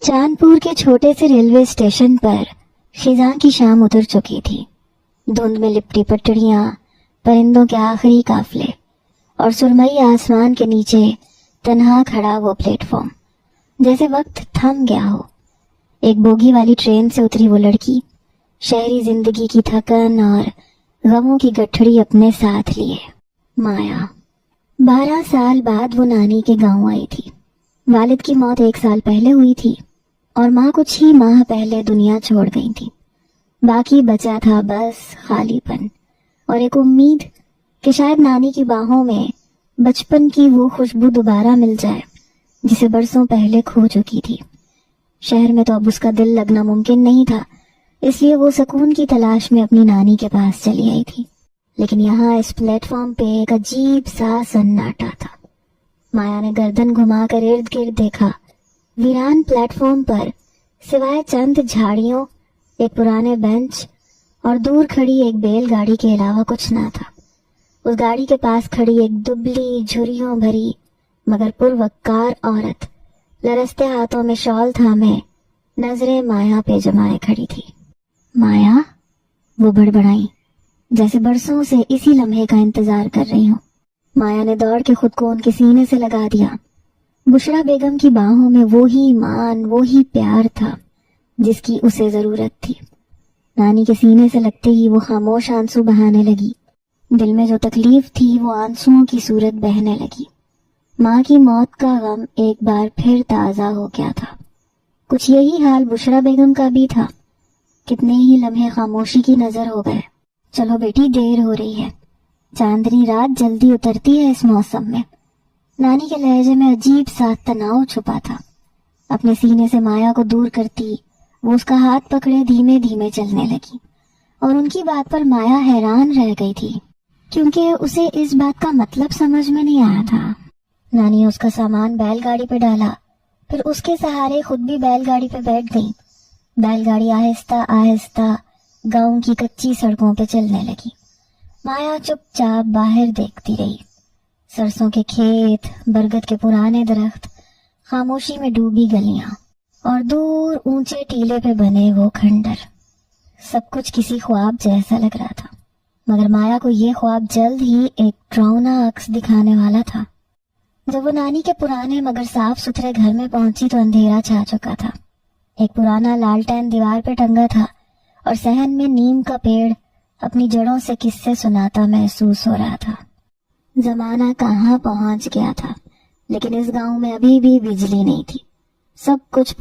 चांदपुर के छोटे से रेलवे स्टेशन पर खिजां की शाम उतर चुकी थी। धुंध में लिपटी पटरियां, परिंदों के आखिरी काफले और सुरमई आसमान के नीचे तन्हा खड़ा वो प्लेटफॉर्म, जैसे वक्त थम गया हो। एक बोगी वाली ट्रेन से उतरी वो लड़की, शहरी जिंदगी की थकन और गमों की गठड़ी अपने साथ लिए। माया 12 साल बाद वो नानी के गांव आई थी। वालिद की मौत 1 साल पहले हुई थी और माँ कुछ ही माह पहले दुनिया छोड़ गई थी। बाकी बचा था बस खालीपन और एक उम्मीद कि शायद नानी की बाहों में बचपन की वो खुशबू दोबारा मिल जाए जिसे बरसों पहले खो चुकी थी। शहर में तो अब उसका दिल लगना मुमकिन नहीं था, इसलिए वो सुकून की तलाश में अपनी नानी के पास चली आई थी। लेकिन यहाँ इस प्लेटफॉर्म पे एक अजीब सा सन्नाटा था। माया ने गर्दन घुमाकर इर्द गिर्द देखा। वीरान प्लेटफॉर्म पर सिवाय चंद झाड़ियों, एक पुराने बेंच और दूर खड़ी एक बैलगाड़ी के अलावा कुछ ना था। उस गाड़ी के पास खड़ी एक दुबली, झुर्रियों भरी मगर पुरवक्कार औरत लरसते हाथों में शॉल थामे नजरें माया पे जमाए खड़ी थी। माया, वो बड़बड़ाई, जैसे बरसों से इसी लम्हे का इंतजार कर रही हूँ। माया ने दौड़ के खुद को उनके सीने से लगा दिया। बुशरा बेगम की बाहों में वो ही ईमान, वो ही प्यार था जिसकी उसे जरूरत थी। नानी के सीने से लगते ही वो खामोश आंसू बहाने लगी। दिल में जो तकलीफ थी वो आंसुओं की सूरत बहने लगी। माँ की मौत का गम एक बार फिर ताजा हो गया था। कुछ यही हाल बुशरा बेगम का भी था। कितने ही लम्हे खामोशी की नजर हो गए। चलो बेटी, देर हो रही है, चांदनी रात जल्दी उतरती है इस मौसम में। नानी के लहजे में अजीब सा तनाव छुपा था। अपने सीने से माया को दूर करती वो उसका हाथ पकड़े धीमे धीमे चलने लगी और उनकी बात पर माया हैरान रह गई थी, क्योंकि उसे इस बात का मतलब समझ में नहीं आया था। नानी ने उसका सामान बैलगाड़ी पे डाला, फिर उसके सहारे खुद भी बैलगाड़ी पे बैठ गई। बैलगाड़ी आहिस्ता आहिस्ता गांव की कच्ची सड़कों पे चलने लगी। माया चुपचाप बाहर देखती रही। सरसों के खेत, बरगद के पुराने दरख्त, खामोशी में डूबी गलियां और दूर ऊंचे टीले पे बने वो खंडर, सब कुछ किसी ख्वाब जैसा लग रहा था। मगर माया को ये ख्वाब जल्द ही एक डरावना अक्स दिखाने वाला था। जब वो नानी के पुराने मगर साफ सुथरे घर में पहुंची तो अंधेरा छा चुका था। एक पुराना लालटेन दीवार पे टंगा था और सहन में नीम का पेड़ अपनी जड़ों से किस्से सुनाता महसूस हो रहा था। जमाना कहाँ पहुंच गया था, लेकिन इस गांव में अभी भी बिजली नहीं थी। सब कुछ